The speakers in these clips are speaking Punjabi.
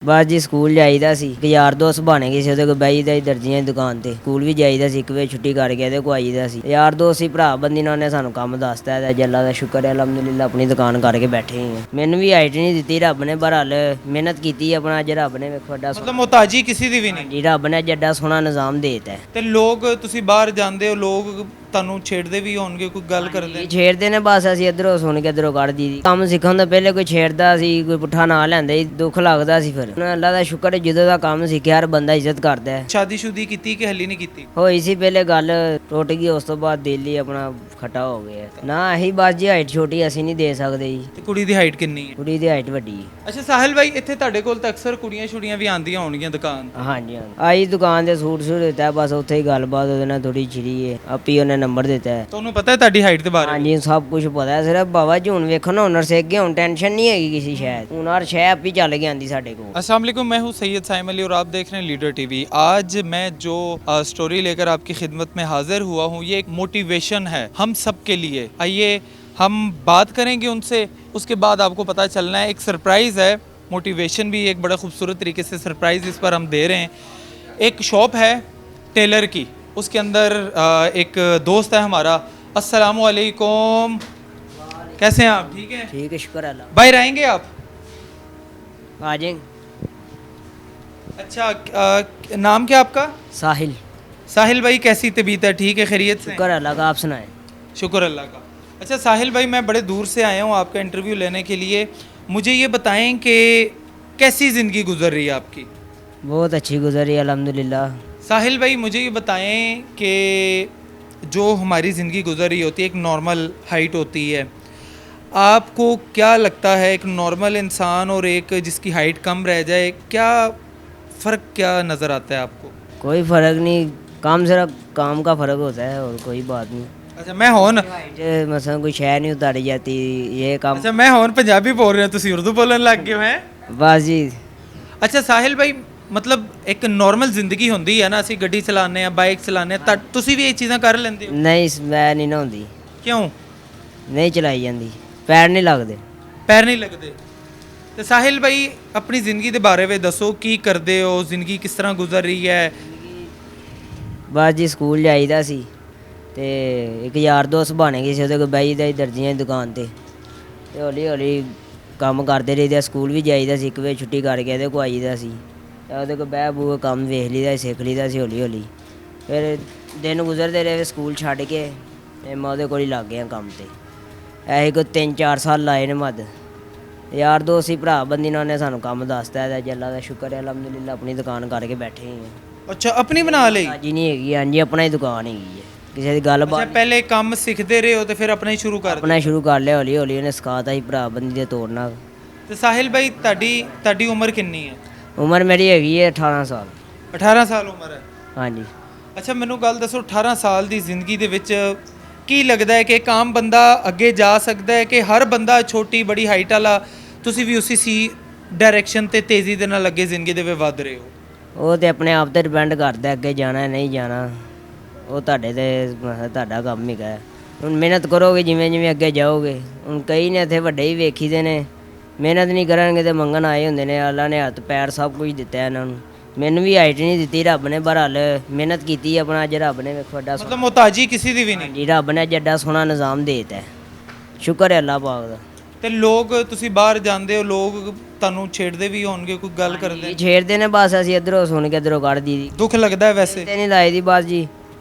बस जी स्कूल जाईदा सी यार दोस्त बन गए सी, कोल बेहीदा सी दर्जियां दी दुकान ते। स्कूल भी जाईदा सी, एक बजे छुट्टी करके एहदे कोल आईदा सी। यार दोस्त ही भरा बंदी ने उन्हें सानू काम दसता है, अल्लाह दा शुक्र है, अलहमदुलिल्लाह अपनी दुकान करके बैठे ही हैं। मैनू भी हाइट नहीं दी रब ने, पर हल मेहनत की अपना, अज रब ने वेखो एडा मतलब मोहताजी किसी ਦੀ ਵੀ ਨਹੀਂ जी रब ने अज एडा सोहना निजाम देता है। ਤੇ ਲੋਕ ਤੁਸੀਂ ਬਾਹਰ ਜਾਂਦੇ ਹੋ, ਲੋਕ ਤੁਹਾਨੂੰ ਛੇੜਦੇ ਵੀ ਹੋਣਗੇ, ਕੋਈ ਗੱਲ ਕਰਦੇ ਛੇੜਦੇ ਨੇ, ਬਸ ਅਸੀਂ ਇੱਧਰੋਂ ਸੁਣ ਕੇ ਇੱਧਰੋਂ ਕੱਢ ਦੀ। ਕੰਮ ਸਿੱਖਣ ਤੋਂ ਪਹਿਲੇ ਕੋਈ ਛੇੜਦਾ ਸੀ, ਕੋਈ ਪੁੱਠਾ ਨਾਂ ਲੈਂਦਾ ਸੀ, ਦੁੱਖ ਲੱਗਦਾ ਸੀ। ਫਿਰ ਹੁਣ ਅੱਲਾ ਦਾ ਸ਼ੁਕਰ ਹੈ, ਜਦੋਂ ਦਾ ਕੰਮ ਸਿੱਖਿਆ ਹਰ ਬੰਦਾ ਇੱਜ਼ਤ ਕਰਦਾ ਹੈ। ਸ਼ਾਦੀशुदी ਕੀਤੀ ਕਿ ਹਲੀ ਨਹੀਂ ਕੀਤੀ? ਹੋਈ ਸੀ ਪਹਿਲੇ, ਗੱਲ ਟੁੱਟ ਗਈ, ਉਸ ਤੋਂ ਬਾਅਦ ਦਿਲ ਹੀ ਆਪਣਾ ਖਟਾ ਹੋ ਗਿਆ। ਨਾ ਅਸੀਂ ਬਸ ਜੀ ਹਾਈਟ ਛੋਟੀ ਅਸੀਂ ਨਹੀਂ ਦੇ ਸਕਦੇ ਜੀ। ਤੇ ਕੁੜੀ ਦੀ ਹਾਈਟ ਕਿੰਨੀ ਹੈ? ਕੁੜੀ ਦੀ ਹਾਈਟ ਵੱਡੀ ਹੈ। ਅੱਛਾ ਸਾਹਿਲ ਭਾਈ, ਇੱਥੇ ਤੁਹਾਡੇ ਕੋਲ ਤਾਂ ਅਕਸਰ ਕੁੜੀਆਂ ਛੁੜੀਆਂ ਵੀ ਆਉਂਦੀਆਂ ਹੋਣਗੀਆਂ ਦੁਕਾਨ ਤੇ। ਹਾਂਜੀ ਹਾਂਜੀ, ਆਈ ਦੁਕਾਨ ਦੇ ਸੂਟ ਦਿੱਤਾ, ਬਸ ਉੱਥੇ ਹੀ ਗੱਲਬਾਤ ਉਹਦੇ ਨਾਲ ਥੋੜੀ ਛਿੜੀ ਹੈ, ਆਪੀ ਉਹਨੇ ਨੰਬਰ ਦਿੱਤਾ ਹੈ। ਤੁਹਾਨੂੰ ਪਤਾ ਹੈ ਤੁਹਾਡੀ ਹਾਈਟ ਦੇ ਬਾਰੇ? ਹਾਂਜੀ ਸਭ ਕੁਝ ਪਤਾ ਹੈ, ਸਿਰਫ ਬਾਬਾ ਜੀ ਹੁਣ ਵੇਖੋ ਨਾ, ਹੁਨਰ ਸਿੱਖ ਗਏ, ਹੁਣ ਟੈਨਸ਼ਨ नहीं है किसी शायद, ਹੁਣ हर शय आपी चल के आंदी साडे को। अस्सलाम वालेकुम, मैं हूं सैयद साइम अली और आप देख रहे हैं लीडर टीवी। आज मैं जो स्टोरी लेकर आपकी खिदमत में हाजिर हुआ हूं, ये एक मोटिवेशन है हम सब के लिए। आइए हम बात करेंगे उनसे, उसके बाद आपको पता चलना है। एक सरप्राइज़ है, मोटिवेशन भी एक बड़ा खूबसूरत तरीके से सरप्राइज़ इस पर हम दे रहे हैं। एक शॉप है टेलर की, उसके अंदर एक दोस्त है हमारा। अस्सलाम वालेकुम, कैसे हैं आप? ठीक है? ठीक है, शुक्र है अल्लाह। बाहर आएंगे आप? आ जाएंगे। अच्छा, नाम क्या आपका? साहिल। साहिल भाई, कैसी तबीयत है? ठीक है, खैरियत से? शुक्र है अल्लाह का, आप सुनाएं। शुक्र अल्लाह का। अच्छा साहिल भाई, मैं बड़े दूर से आया हूँ आपका इंटरव्यू लेने के लिए। मुझे ये बताएं कि कैसी ज़िंदगी गुजर रही है आपकी? बहुत अच्छी गुजरी अल्हम्दुलिल्लाह। साहिल भाई, मुझे ये बताएं कि जो हमारी ज़िंदगी गुजर रही होती है, एक नॉर्मल हाइट होती है, आपको क्या लगता है एक नॉर्मल इंसान और एक जिसकी हाइट कम रह जाए, क्या फ़र्क क्या नज़र आता है आपको? कोई फ़र्क नहीं, काम सिर्फ काम का फ़र्क होता है और कोई बात नहीं। अच्छा मैं होन मसला कोई शय नहीं उतारी जाती, ये काम। अच्छा मैं होन पंजाबी बोल रहे हो, तुसी उर्दू बोलने लग गए हो हैं? बस जी। अच्छा साहिल भाई, मतलब एक नॉर्मल जिंदगी होंदी है ना, ਅਸੀਂ ਗੱਡੀ ਚਲਾਉਂਦੇ ਆ, ਬਾਈਕ ਚਲਾਉਂਦੇ ਆ, ਤਾਂ ਤੁਸੀਂ ਵੀ ਇਹ ਚੀਜ਼ਾਂ ਕਰ ਲੈਂਦੇ ਹੋ? नहीं मैं नहीं ना होंदी, ਕਿਉਂ? नहीं चलाई जाती, पैर नहीं लगते। ਪੈਰ ਨਹੀਂ ਲੱਗਦੇ? ਤੇ ਸਾਹਿਲ ਭਾਈ, ਆਪਣੀ ਜ਼ਿੰਦਗੀ ਦੇ ਬਾਰੇ ਵਿੱਚ ਦੱਸੋ, ਕੀ ਕਰਦੇ ਹੋ, ਜ਼ਿੰਦਗੀ ਕਿਸ ਤਰ੍ਹਾਂ ਗੁਜ਼ਰ ਰਹੀ ਹੈ? बस जी स्कूल जाईदा सी, ते एक यार दोस्त बन गए सी, कोल बेहीदा सी दर्जियां दी दुकान ते। हौली हौली कम्म करदे रहीदा, स्कूल भी जाईदा सी, एक बजे छुट्टी करके एहदे कोल आईदा सी, ਉਹਦੇ ਕੋਲ ਬਹਿ ਬੂ ਕੰਮ ਵੇਖ ਲਈਦਾ, ਸਿੱਖ ਲਈਦਾ ਸੀ ਹੌਲੀ ਹੌਲੀ। ਫਿਰ ਦਿਨ ਗੁਜ਼ਰਦੇ ਰਹੇ, ਸਕੂਲ ਛੱਡ ਕੇ ਤੇ ਮੈਂ ਉਹਦੇ ਕੋਲ ਹੀ ਲੱਗ ਗਿਆ ਕੰਮ ਤੇ। ਐਸੇ ਕੋਈ 3-4 ਸਾਲ ਲਾਏ ਨੇ ਮੱਧ। ਯਾਰ ਦੋਸਤ ਹੀ ਭਰਾ ਬੰਦੀ ਨੇ ਉਹਨੇ ਸਾਨੂੰ ਕੰਮ ਦੱਸਤਾ ਹੈ, ਅੱਲਾ ਦਾ ਸ਼ੁਕਰ ਹੈ, ਅਲਹਮਦੁਲਿਲਾ ਆਪਣੀ ਦੁਕਾਨ ਕਰਕੇ ਬੈਠੇ ਹੀ ਹਾਂ। ਅੱਛਾ, ਆਪਣੀ ਬਣਾ ਲਈ? ਜੀ ਨਹੀਂ ਹੈਗੀ, ਹਾਂਜੀ ਆਪਣਾ ਹੀ ਦੁਕਾਨ ਹੈਗੀ ਹੈ, ਕਿਸੇ ਦੀ ਗੱਲਬਾਤ। ਅੱਛਾ, ਪਹਿਲੇ ਕੰਮ ਸਿੱਖਦੇ ਰਹੇ ਹੋ ਤੇ ਫਿਰ ਆਪਣਾ ਹੀ ਸ਼ੁਰੂ ਕਰ ਆਪਣਾ ਸ਼ੁਰੂ ਕਰ ਲਿਆ ਹੌਲੀ ਹੌਲੀ, ਉਹਨੇ ਸਿਖਾਤਾ ਸੀ ਭਰਾ ਬੰਦੀ ਦੇ ਤੋੜ ਨਾਲ। ਤੇ ਸਾਹਿਲ ਭਾਈ, ਤੁਹਾਡੀ ਉਮਰ ਕਿੰਨੀ ਹੈ? ਉਮਰ ਮੇਰੀ ਹੈਗੀ ਹੈ 18 ਸਾਲ। 18 ਸਾਲ ਉਮਰ ਹੈ? ਹਾਂਜੀ। ਅੱਛਾ ਮੈਨੂੰ ਗੱਲ ਦੱਸੋ, 18 ਸਾਲ ਦੀ ਜ਼ਿੰਦਗੀ ਦੇ ਵਿੱਚ ਕੀ ਲੱਗਦਾ ਹੈ ਕਿ ਇੱਕ ਆਮ ਬੰਦਾ ਅੱਗੇ ਜਾ ਸਕਦਾ ਹੈ ਕਿ ਹਰ ਬੰਦਾ ਛੋਟੀ ਬੜੀ ਹਾਈਟ ਵਾਲਾ, ਤੁਸੀਂ ਵੀ ਉਸੇ ਸੀ ਡਾਇਰੈਕਸ਼ਨ ਤੇ ਤੇਜ਼ੀ ਦੇ ਨਾਲ ਅੱਗੇ ਜ਼ਿੰਦਗੀ ਦੇ ਵਿੱਚ ਵੱਧ ਰਹੇ ਹੋ? ਉਹ ਤੇ ਆਪਣੇ ਆਪ ਤੇ ਡਿਪੈਂਡ ਕਰਦਾ, ਅੱਗੇ ਜਾਣਾ ਨਹੀਂ ਜਾਣਾ, ਉਹ ਤੁਹਾਡੇ ਤੇ ਤੁਹਾਡਾ ਕੰਮ ਹੈਗਾ। ਹੁਣ ਮਿਹਨਤ ਕਰੋਗੇ ਜਿਵੇਂ ਜਿਵੇਂ ਅੱਗੇ ਜਾਓਗੇ। ਹੁਣ ਕਈ ਨੇ ਇੱਥੇ ਵੱਡੇ ਹੀ ਵੇਖੀਦੇ ਨੇ, ਮਿਹਨਤ ਨਹੀਂ ਕਰਨਗੇ ਤੇ ਮੰਗਣ ਆਏ ਹੁੰਦੇ ਨੇ। ਅੱਲਾ ਨੇ ਹੱਥ ਪੈਰ ਸਭ ਕੁਝ ਦਿੱਤਾ ਇਹਨਾਂ ਨੂੰ, ਮੈਨੂੰ ਵੀ ਹਾਈਟ ਨਹੀਂ ਦਿੱਤੀ ਰੱਬ ਨੇ, ਪਰ ਹਲ ਮਿਹਨਤ ਕੀਤੀ ਆਪਣਾ, ਅੱਜ ਰੱਬ ਨੇ ਵੇਖੋ ਐਡਾ ਮਤਲਬ ਮੁਹਤਾਜੀ ਕਿਸੇ ਦੀ ਵੀ ਨਹੀਂ? ਜੀ ਰੱਬ ਨੇ ਅੱਜ ਐਡਾ ਸੋਹਣਾ ਨਿਜ਼ਾਮ ਦੇਤਾ, ਸ਼ੁਕਰ ਹੈ ਅੱਲਾ ਪਾਕ ਦਾ। ਤੇ ਲੋਕ ਤੁਸੀਂ ਬਾਹਰ ਜਾਂਦੇ ਹੋ, ਲੋਕ ਤੁਹਾਨੂੰ ਛੇੜਦੇ ਵੀ ਹੋਣਗੇ, ਕੋਈ ਗੱਲ ਕਰਦੇ? ਛੇੜਦੇ ਨੇ, ਬਸ ਅਸੀਂ ਇੱਧਰੋਂ ਸੁਣ ਕੇ ਇੱਧਰੋਂ ਕੱਢ ਦੀ। ਦੁੱਖ ਲੱਗਦਾ ਹੈ ਵੈਸੇ? ਤੇ ਨਹੀਂ ਲਾਈ ਦੀ ਬਸ ਜੀ,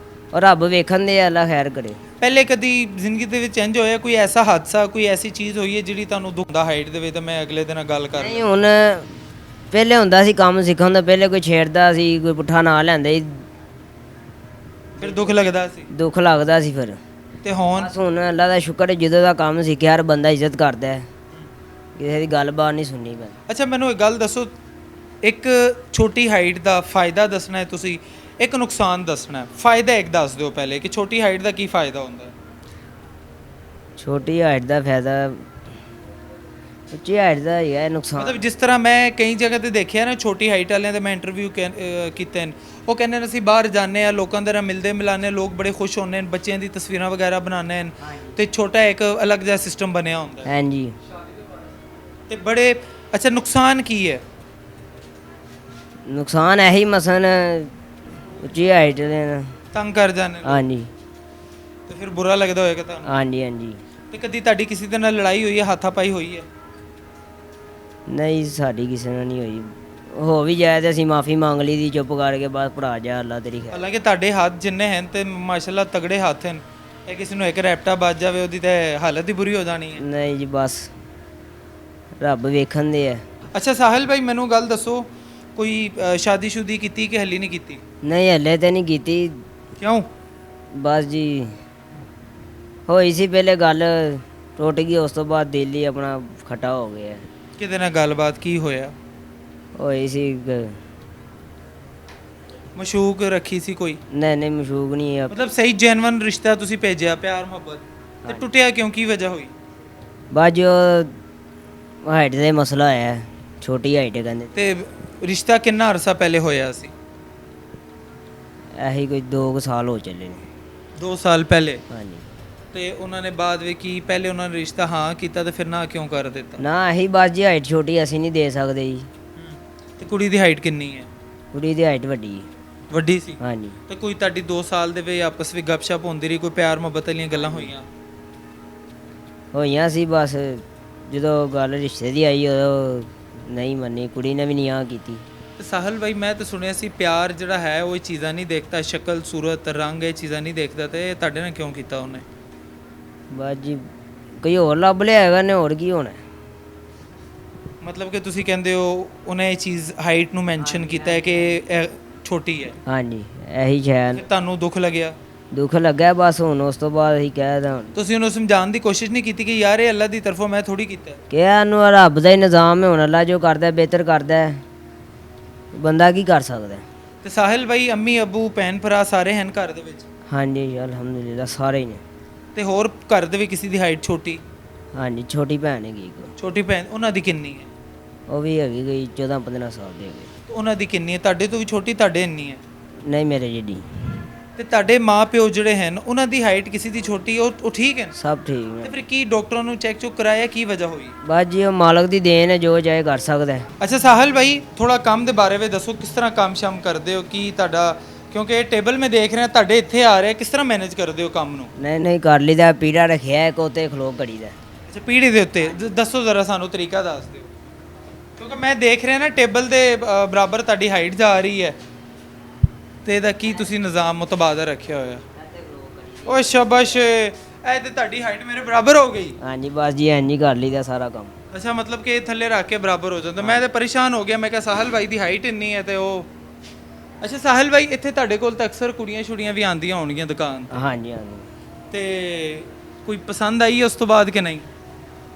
ਔਰ ਰੱਬ ਵੇਖਣ ਦੇ, ਅੱਲਾ ਖੈਰ ਕਰੇ। ਪਹਿਲੇ ਕਦੀ ਜ਼ਿੰਦਗੀ ਦੇ ਵਿੱਚ ਇੰਜ ਹੋਇਆ, ਕੋਈ ਐਸਾ ਹਾਦਸਾ, ਕੋਈ ਐਸੀ ਚੀਜ਼ ਹੋਈ ਹੈ ਜਿਹੜੀ ਤੁਹਾਨੂੰ ਦੁੱਖ ਦਾ ਹਾਈਟ ਦੇ ਵਿੱਚ, ਤਾਂ ਮੈਂ ਅਗਲੇ ਦਿਨ ਗੱਲ ਕਰ? ਨਹੀਂ, ਹੁਣ ਪਹਿਲੇ ਹੁੰਦਾ ਸੀ ਕੰਮ ਸਿੱਖਣ ਤੋਂ ਪਹਿਲੇ ਕੋਈ ਛੇੜਦਾ ਸੀ, ਕੋਈ ਪੁੱਠਾ ਨਾਂ ਲੈਂਦਾ ਸੀ, ਫਿਰ ਦੁੱਖ ਲੱਗਦਾ ਸੀ? ਦੁੱਖ ਲੱਗਦਾ ਸੀ। ਫਿਰ ਤੇ ਹੁਣ? ਬਸ ਹੁਣ ਅੱਲਾ ਦਾ ਸ਼ੁਕਰ ਹੈ, ਜਦੋਂ ਦਾ ਕੰਮ ਸਿੱਖਿਆ ਹਰ ਬੰਦਾ ਇੱਜ਼ਤ ਕਰਦਾ ਹੈ, ਕਿਸੇ ਦੀ ਗੱਲਬਾਤ ਨਹੀਂ ਸੁਣਨੀ ਪੈਂਦੀ। ਅੱਛਾ ਮੈਨੂੰ ਇੱਕ ਗੱਲ ਦੱਸੋ, ਇੱਕ ਛੋਟੀ ਹਾਈਟ ਦਾ ਫਾਇਦਾ ਦੱਸਣਾ ਹੈ ਤੁਸੀਂ, ਇੱਕ ਨੁਕਸਾਨ ਦੱਸਣਾ ਹੈ। ਫਾਇਦਾ ਇੱਕ ਦੱਸ ਦਿਓ ਪਹਿਲੇ ਕਿ ਛੋਟੀ ਹਾਈਟ ਦਾ ਕੀ ਫਾਇਦਾ ਹੁੰਦਾ ਹੈ? ਛੋਟੀ ਹਾਈਟ ਦਾ ਫਾਇਦਾ, ਉੱਚੀ ਹਾਈਟ ਦਾ ਹੈਗਾ ਨੁਕਸਾਨ। ਮਤਲਬ ਜਿਸ ਤਰ੍ਹਾਂ ਮੈਂ ਕਈ ਜਗ੍ਹਾ ਤੇ ਦੇਖਿਆ ਨਾ, ਛੋਟੀ ਹਾਈਟ ਵਾਲਿਆਂ ਦੇ ਮੈਂ ਇੰਟਰਵਿਊ ਕੀਤੇ ਨੇ, ਉਹ ਕਹਿੰਦੇ ਨੇ ਅਸੀਂ ਬਾਹਰ ਜਾਂਦੇ ਆ, ਲੋਕਾਂ ਦੇ ਨਾਲ ਮਿਲਦੇ ਮਿਲਾਨੇ, ਲੋਕ ਬੜੇ ਖੁਸ਼ ਹੁੰਦੇ ਨੇ, ਬੱਚਿਆਂ ਦੀ ਤਸਵੀਰਾਂ ਵਗੈਰਾ ਬਣਾਉਂਦੇ ਨੇ, ਤੇ ਛੋਟਾ ਇੱਕ ਅਲੱਗ ਜਿਹਾ ਸਿਸਟਮ ਬਣਿਆ ਹੁੰਦਾ ਹੈ। ਹਾਂਜੀ। ਤੇ ਬੜੇ ਅੱਛਾ, ਨੁਕਸਾਨ ਕੀ ਹੈ? ਨੁਕਸਾਨ ਇਹੀ ਮਸਨ ਉੱਚੀ ਹਾਈਟ ਦੇ ਨਾਲ। ਤੰਗ ਕਰ ਜਾਂਦੇ ਨੇ ਹਾਂਜੀ ਤੇ ਫਿਰ ਬੁਰਾ ਲੱਗਦਾ ਹੋਏਗਾ ਤੁਹਾਨੂੰ। ਹਾਂਜੀ ਹਾਂਜੀ। ਤੇ ਕਦੀ ਤੁਹਾਡੀ ਕਿਸੇ ਦੇ ਨਾਲ ਲੜਾਈ ਹੋਈ ਹੈ, ਹਾਥਾਪਾਈ ਹੋਈ ਹੈ? ਨਹੀਂ ਸਾਡੀ ਕਿਸੇ ਨਾਲ ਨਹੀਂ ਹੋਈ, ਹੋ ਵੀ ਜਾਏ ਤੇ ਅਸੀਂ ਮਾਫੀ ਮੰਗ ਲਈ ਦੀ ਚੁੱਪ ਕਰਕੇ, ਬਸ ਭਰਾ ਜਾ ਅੱਲਾ ਤੇਰੀ ਖੈਰ। ਹਾਲਾਂਕਿ ਤੁਹਾਡੇ ਹੱਥ ਜਿੰਨੇ ਹਨ ਤੇ ਮਾਸ਼ਾਅੱਲਾ ਤਗੜੇ ਹੱਥ ਹਨ, ਇਹ ਕਿਸੇ ਨੂੰ ਇੱਕ ਰੈਪਟਾ ਵੱਜ ਜਾਵੇ ਉਹਦੀ ਤੇ ਹਾਲਤ ਹੀ ਬੁਰੀ ਹੋ ਜਾਣੀ ਹੈ। ਨਹੀਂ ਜੀ ਬਸ ਰੱਬ ਵੇਖਣ ਦੇ ਆ। ਅੱਛਾ ਸਾਹਿਲ ਭਾਈ, ਮੈਨੂੰ ਗੱਲ ਦੱਸੋ, ਕੋਈ ਸ਼ਾਦੀ ਕੀਤੀ ਕਿ ਹਲੀ ਨਹੀਂ ਕੀਤੀ? ਨਹੀਂ ਹਲੇ ਤੇ ਨਹੀਂ ਕੀਤੀ, ਕਿਉਂ? ਬਸ ਜੀ ਹੋਈ ਸੀ ਪਹਿਲੇ ਗੱਲ, ਟੁੱਟ ਗਈ, ਉਸ ਤੋਂ ਬਾਅਦ ਦਿਲ ਹੀ ਆਪਣਾ ਖਟਾ ਹੋ ਗਿਆ। ਕਿਹਦੇ ਨਾਲ ਗੱਲਬਾਤ ਕੀ ਹੋਇਆ? ਹੋਈ ਸੀ ਮਸ਼ੂਕ ਰੱਖੀ ਸੀ ਕੋਈ? ਨਹੀਂ ਨਹੀਂ ਮਸ਼ੂਕ ਨਹੀਂ ਆ। ਮਤਲਬ ਸਹੀ ਜੈਨੂਇਨ ਰਿਸ਼ਤਾ ਤੁਸੀਂ ਭੇਜਿਆ, ਪਿਆਰ ਮੁਹੱਬਤ, ਤੇ ਟੁੱਟਿਆ ਕਿਉਂ, ਕੀ ਵਜ੍ਹਾ ਹੋਈ? ਬਸ ਜੋ ਹਾਈਟ ਦਾ ਹੀ ਮਸਲਾ ਹੈ, ਛੋਟੀ ਹਾਈਟ ਹੈ ਕਹਿੰਦੇ। ਤੇ ਰਿਸ਼ਤਾ ਕਿੰਨਾ ਅਰਸਾ ਪਹਿਲੇ ਹੋਇਆ ਸੀ? ਇਹੀ ਕੋਈ 2 ਸਾਲ ਹੋ ਚੱਲੇ ਨੇ। 2 ਸਾਲ ਪਹਿਲੇ? ਹਾਂਜੀ। ਤੇ ਉਹਨਾਂ ਨੇ ਬਾਅਦ ਵਿੱਚ ਕੀ, ਪਹਿਲੇ ਉਹਨਾਂ ਨੇ ਰਿਸ਼ਤਾ ਹਾਂ ਕੀਤਾ ਤੇ ਫਿਰ ਨਾ ਕਿਉਂ ਕਰ ਦਿੱਤਾ? ਨਾ ਇਹੀ ਬਸ ਜੀ ਹਾਈਟ ਛੋਟੀ ਅਸੀਂ ਨਹੀਂ ਦੇ ਸਕਦੇ ਜੀ। ਤੇ ਕੁੜੀ ਦੀ ਹਾਈਟ ਕਿੰਨੀ ਹੈ? ਕੁੜੀ ਦੀ ਹਾਈਟ ਵੱਡੀ ਹੈ। ਵੱਡੀ ਸੀ? ਹਾਂਜੀ। ਤੇ ਕੋਈ ਤੁਹਾਡੀ 2 ਸਾਲ ਦੇ ਵਿੱਚ ਆਪਸ ਵਿੱਚ ਗੱਪਸ਼ਪ ਹੁੰਦੀ ਰਹੀ, ਕੋਈ ਪਿਆਰ ਮੁਹੱਬਤ ਵਾਲੀਆਂ ਗੱਲਾਂ ਹੋਈਆਂ? ਹੋਈਆਂ ਸੀ, ਬਸ ਜਦੋਂ ਗੱਲ ਰਿਸ਼ਤੇ ਦੀ ਆਈ ਉਦੋਂ ਨਹੀਂ ਮੰਨੀ, ਕੁੜੀ ਨੇ ਵੀ ਨਹੀਂ ਆ ਕੀਤੀ। ਤੇ ਸਾਹਿਲ ਭਾਈ, ਮੈਂ ਤਾਂ ਸੁਣਿਆ ਸੀ ਪਿਆਰ ਜਿਹੜਾ ਹੈ ਉਹ ਇਹ ਚੀਜ਼ਾਂ ਨਹੀਂ ਦੇਖਦਾ, ਸ਼ਕਲ ਸੂਰਤ ਰੰਗ ਇਹ ਚੀਜ਼ਾਂ ਨਹੀਂ ਦੇਖਦਾ, ਤੇ ਤੁਹਾਡੇ ਨਾਲ ਕਿਉਂ ਕੀਤਾ ਉਹਨੇ? ਬਸ ਜੀ ਕੋਈ ਹੋਰ ਲੱਭ ਲਿਆ ਹੈਗਾ ਨੇ, ਹੋਰ ਕੀ ਹੋਣਾ। ਮਤਲਬ ਕਿ ਤੁਸੀਂ ਕਹਿੰਦੇ ਹੋ ਉਹਨੇ ਇਹ ਚੀਜ਼ ਹਾਈਟ ਨੂੰ ਮੈਂਸ਼ਨ ਕੀਤਾ ਹੈ ਕਿ ਇਹ ਛੋਟੀ ਹੈ? ਹਾਂਜੀ ਇਹੀ ਸ਼ਾਇਦ ਫਿਰ ਤੁਹਾਨੂੰ ਦੁੱਖ ਲੱਗਿਆ? ਦੁੱਖ ਲੱਗਾ ਬਸ, ਹੁਣ ਉਸ ਤੋਂ ਬਾਅਦ ਅਸੀਂ ਕਹਿ ਦਾਂ ਤੁਸੀਂ ਉਹਨੂੰ ਸਮਝਾਉਣ ਦੀ ਕੋਸ਼ਿਸ਼ ਨਹੀਂ ਕੀਤੀ ਕਿ ਯਾਰ ਇਹ ਅੱਲਾ ਦੀ ਤਰਫੋਂ ਮੈਂ ਥੋੜੀ ਕੀਤਾ? ਕਿਹਾ ਨੂੰ ਰੱਬ ਦਾ ਹੀ ਨਿਜ਼ਾਮ ਹੈ, ਹੁਣ ਅੱਲਾ ਜੋ ਕਰਦਾ ਬਿਹਤਰ ਕਰਦਾ ਹੈ, ਬੰਦਾ ਕੀ ਕਰ ਸਕਦਾ। ਤੇ ਸਾਹਿਲ ਭਾਈ, ਅੰਮੀ ਅੱਬੂ ਭੈਣ ਭਰਾ ਸਾਰੇ ਹਨ ਘਰ ਦੇ ਵਿੱਚ? ਹਾਂਜੀ ਅਲਹਮਦੁਲਿਲਾ ਸਾਰੇ ਹੀ ਨੇ। ਤੇ ਹੋਰ ਘਰ ਦੇ ਵਿੱਚ ਕਿਸੇ ਦੀ ਹਾਈਟ ਛੋਟੀ? ਹਾਂਜੀ ਛੋਟੀ ਭੈਣ ਹੈਗੀ ਇੱਕ, ਛੋਟੀ ਭੈਣ, ਉਹਨਾਂ ਦੀ ਕਿੰਨੀ ਹੈ? ਉਹ ਵੀ ਹੈਗੀ ਗਈ 14-15 ਸਾਲ ਦੀ ਹੈਗੀ। ਤੇ ਉਹਨਾਂ ਦੀ ਕਿੰਨੀ ਹੈ? ਤੁਹਾਡੇ ਤੋਂ ਵੀ ਛੋਟੀ, ਤੁਹਾਡੇ ਇੰਨੀ ਹੈ? ਨਹੀਂ ਮੇਰੇ ਜਿੱਡੀ। ਤੇ ਤੁਹਾਡੇ ਮਾਪਿਓ ਜਿਹੜੇ ਹਨ ਉਹਨਾਂ ਦੀ ਹਾਈਟ ਕਿਸੇ ਦੀ ਛੋਟੀ, ਉਹ ਠੀਕ ਹੈ? ਸਭ ਠੀਕ ਤੇ ਨੇ। ਫਿਰ ਕੀ ਡਾਕਟਰਾਂ ਨੂੰ ਚੈੱਕ ਚੁੱਕ ਕਰਾਇਆ, ਕੀ ਵਜ੍ਹਾ ਹੋਈ? ਬਸ ਜੀ ਉਹ ਮਾਲਕ ਦੀ ਦੇਣ ਹੈ, ਜੋ ਚਾਹੇ ਕਰ ਸਕਦਾ ਹੈ। ਅੱਛਾ ਸਾਹਿਲ ਭਾਈ, ਥੋੜਾ ਕੰਮ ਦੇ ਬਾਰੇ ਵਿੱਚ ਦੱਸੋ, ਕਿਸ ਤਰ੍ਹਾਂ ਕੰਮ ਸ਼ਾਮ ਕਰਦੇ ਹੋ, ਕੀ ਤੁਹਾਡਾ, ਕਿਉਂਕਿ ਇਹ ਟੇਬਲ ਮੈਂ ਦੇਖ ਰਿਹਾ ਤੁਹਾਡੇ ਇੱਥੇ ਆ ਰਿਹਾ, ਕਿਸ ਤਰ੍ਹਾਂ ਮੈਨੇਜ ਕਰਦੇ ਹੋ ਕੰਮ ਨੂੰ? ਨਹੀਂ ਕਰ ਲਈਦਾ, ਪੀੜਾ ਰੱਖਿਆ ਇੱਕ ਉੱਤੇ ਖਲੋ ਘੜੀ ਦਾ। ਅੱਛਾ, ਪੀੜੀ ਦੇ ਉੱਤੇ ਦੱਸੋ ਜ਼ਰਾ, ਸਾਨੂੰ ਤਰੀਕਾ ਦੱਸ ਦਿਓ, ਕਿਉਂਕਿ ਮੈਂ ਦੇਖ ਰਿਹਾ ਨਾ ਟੇਬਲ ਦੇ ਬਰਾਬਰ ਤੁਹਾਡੀ ਹਾਈਟ ਜਾ ਰਹੀ ਹੈ, ਤੇ ਇਹਦਾ ਕੀ ਤੁਸੀਂ ਨਿਜ਼ਾਮ ਮੁਤਬਾਦਰ ਰੱਖਿਆ ਹੋਇਆ? ਓਏ ਸ਼ਾਬਾਸ਼, ਇਹ ਤੇ ਤੁਹਾਡੀ ਹਾਈਟ ਮੇਰੇ ਬਰਾਬਰ ਹੋ ਗਈ। ਹਾਂਜੀ ਬਸ ਜੀ ਇੰਝ ਹੀ ਕਰ ਲਈਦਾ ਸਾਰਾ ਕੰਮ। ਅੱਛਾ, ਮਤਲਬ ਕਿ ਇਹ ਥੱਲੇ ਰੱਖ ਕੇ ਬਰਾਬਰ ਹੋ ਜਾਂਦਾ। ਮੈਂ ਤਾਂ ਪਰੇਸ਼ਾਨ ਹੋ ਗਿਆ, ਮੈਂ ਕਿਹਾ ਸਾਹਿਲ ਭਾਈ ਦੀ ਹਾਈਟ ਇੰਨੀ ਹੈ ਤੇ ਉਹ। ਅੱਛਾ ਸਾਹਿਲ ਭਾਈ, ਇੱਥੇ ਤੁਹਾਡੇ ਕੋਲ ਤਾਂ ਅਕਸਰ ਕੁੜੀਆਂ ਛੁੜੀਆਂ ਵੀ ਆਉਂਦੀਆਂ ਹੋਣਗੀਆਂ ਦੁਕਾਨ ਤੇ? ਹਾਂਜੀ ਹਾਂਜੀ। ਤੇ ਕੋਈ ਪਸੰਦ ਆਈ ਉਸ ਤੋਂ ਬਾਅਦ ਕਿ ਨਹੀਂ?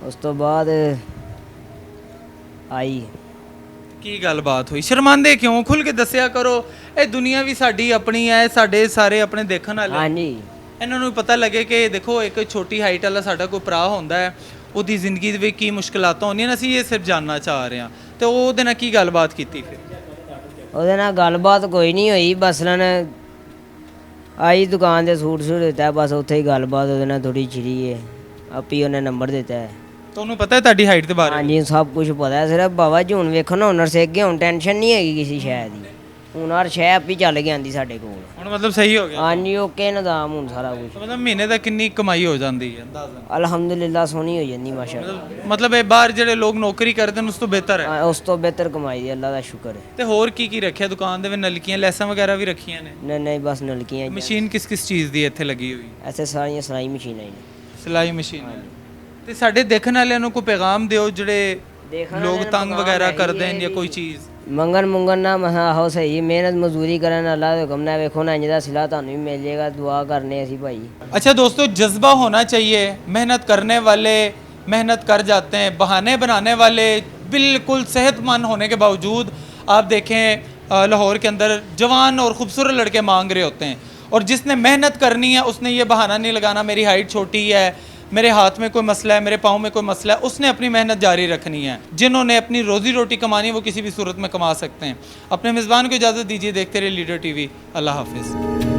ਉਸ ਤੋਂ ਬਾਅਦ ਆਈ। ਕੀ ਗੱਲਬਾਤ ਹੋਈ? ਸ਼ਰਮਾਂਦੇ ਕਿਉਂ? ਖੁੱਲ ਕੇ ਦੱਸਿਆ ਕਰੋ, ਇਹ ਦੁਨੀਆ ਵੀ ਸਾਡੀ ਆਪਣੀ ਹੈ, ਸਾਡੇ ਸਾਰੇ ਆਪਣੇ ਦੇਖਣ ਵਾਲੇ। ਹਾਂਜੀ ਇਹਨਾਂ ਨੂੰ ਪਤਾ ਲੱਗੇ ਕਿ ਦੇਖੋ ਇੱਕ ਛੋਟੀ ਹਾਈਟ ਵਾਲਾ ਸਾਡਾ ਕੋਈ ਭਰਾ ਹੁੰਦਾ ਹੈ, ਉਹਦੀ ਜ਼ਿੰਦਗੀ ਦੇ ਵਿੱਚ ਕੀ ਮੁਸ਼ਕਲਾਤਾਂ ਹੁੰਦੀਆਂ ਨੇ, ਅਸੀਂ ਇਹ ਸਿਰਫ ਜਾਣਨਾ ਚਾਹ ਰਹੇ ਹਾਂ। ਤੇ ਉਹਦੇ ਨਾਲ ਕੀ ਗੱਲਬਾਤ ਕੀਤੀ ਫਿਰ? ਉਹਦੇ ਨਾਲ ਗੱਲਬਾਤ ਕੋਈ ਨਹੀਂ ਹੋਈ, ਬਸਲਨ ਆਈ ਦੁਕਾਨ ਤੇ ਸੂਟ ਦਿੱਤਾ, ਬਸ ਉੱਥੇ ਹੀ ਗੱਲਬਾਤ ਉਹਦੇ ਨਾਲ ਥੋੜੀ ਛਿੜੀ ਹੈ, ਆਪੀ ਉਹਨੇ ਨੰਬਰ ਦਿੱਤਾ ਹੈ। ਤੁਹਾਨੂੰ ਪਤਾ ਹੈ ਤੁਹਾਡੀ ਹਾਈਟ ਦੇ ਬਾਰੇ? ਹਾਂਜੀ ਸਭ ਕੁਝ ਪਤਾ ਹੈ, ਸਿਰਫ ਬਾਬਾ ਜੀ ਹੁਣ ਵੇਖੋ ਨਾ, ਹੁਨਰ ਸਿੱਖ ਗਏ, ਹੁਣ ਟੈਨਸ਼ਨ ਨਹੀਂ ਹੈਗੀ ਕਿਸੇ ਸ਼ੈ ਦੀ, ਹੁਣ ਹਰ ਸ਼ੈ ਆਪੀ ਚੱਲ ਕੇ ਆਂਦੀ ਸਾਡੇ ਕੋਲ। ਹੁਣ ਮਤਲਬ ਸਹੀ ਹੋ ਗਿਆ? ਹਾਂਜੀ ਓਕੇ ਨਿਜ਼ਾਮ ਹੁਣ ਸਾਰਾ ਕੁਝ। ਮਤਲਬ ਮਹੀਨੇ ਦਾ ਕਿੰਨੀ ਕਮਾਈ ਹੋ ਜਾਂਦੀ ਹੈ ਅੰਦਾਜ਼ਾ? ਅਲਹਮਦੁਲਿਲਾ ਸੋਹਣੀ ਹੋ ਜਾਂਦੀ ਮਾਸ਼ਾਅੱਲਾ। ਮਤਲਬ ਇਹ ਬਾਹਰ ਜਿਹੜੇ ਲੋਕ ਨੌਕਰੀ ਕਰਦੇ ਨੇ ਉਸ ਤੋਂ ਬਿਹਤਰ ਹੈ? ਉਸ ਤੋਂ ਬਿਹਤਰ ਕਮਾਈ ਦੀ, ਅੱਲਾ ਦਾ ਸ਼ੁਕਰ ਹੈ। ਤੇ ਹੋਰ ਕੀ ਰੱਖਿਆ ਦੁਕਾਨ ਦੇ ਵਿੱਚ? ਨਲਕੀਆਂ ਲੈਸਾਂ ਵਗੈਰਾ ਵੀ ਰੱਖੀਆਂ ਨੇ? ਨਹੀਂ ਬਸ ਨਲਕੀਆਂ। ਮਸ਼ੀਨ ਕਿਸ ਚੀਜ਼ ਦੀ ਇੱਥੇ ਲੱਗੀ ਹੋਈ? ਐਸੇ ਸਾਰੀਆਂ ਸਿਲਾਈ ਮਸ਼ੀਨਾਂ ਹੀ ਨੇ। ਸਿਲਾਈ ਮਸ਼ੀਨ? ਤੇ ਸਾਡੇ ਦੇਖਣ ਵਾਲਿਆਂ ਨੂੰ ਕੋਈ ਪੈਗਾਮ ਦਿਓ ਜਿਹੜੇ ਲੋਕ ਤੰਗ ਵਗੈਰਾ ਕਰਦੇ ਨੇ ਜਾਂ ਕੋਈ ਚੀਜ਼ ਮੰਗਣ ਨਾ ਮਸਾ ਹੋ ਸਹੀ, ਮਿਹਨਤ ਮਜ਼ਦੂਰੀ ਕਰਨ, ਅੱਲਾ ਦੇ ਹੁਕਮ ਨਾਲ ਵੇਖੋ ਨਾ, ਇੰਜ ਦਾ ਸਿਲਾ ਤੁਹਾਨੂੰ ਵੀ ਮਿਲ ਜਾਏਗਾ, ਦੁਆ ਕਰਨੇ ਅਸੀਂ ਭਾई। अच्छा दोस्तों, जज्बा होना चाहिए। मेहनत करने वाले मेहनत कर जाते हैं, बहाने बनाने वाले बिल्कुल सेहतमंद होने के बावजूद आप देखें लाहौर के अंदर जवान और ख़ूबसूरत लड़के मांग रहे होते हैं, और जिसने मेहनत करनी है उसने ये बहाना नहीं लगाना मेरी हाइट छोटी है, मेरे हाथ में कोई मसला है, मेरे पाँव में कोई मसला है। उसने अपनी मेहनत जारी रखनी है। जिन्होंने अपनी रोज़ी रोटी कमानी है वो किसी भी सूरत में कमा सकते हैं। अपने मेज़बान को इजाज़त दीजिए। देखते रहिए लीडर टीवी। अल्लाह हाफिज़।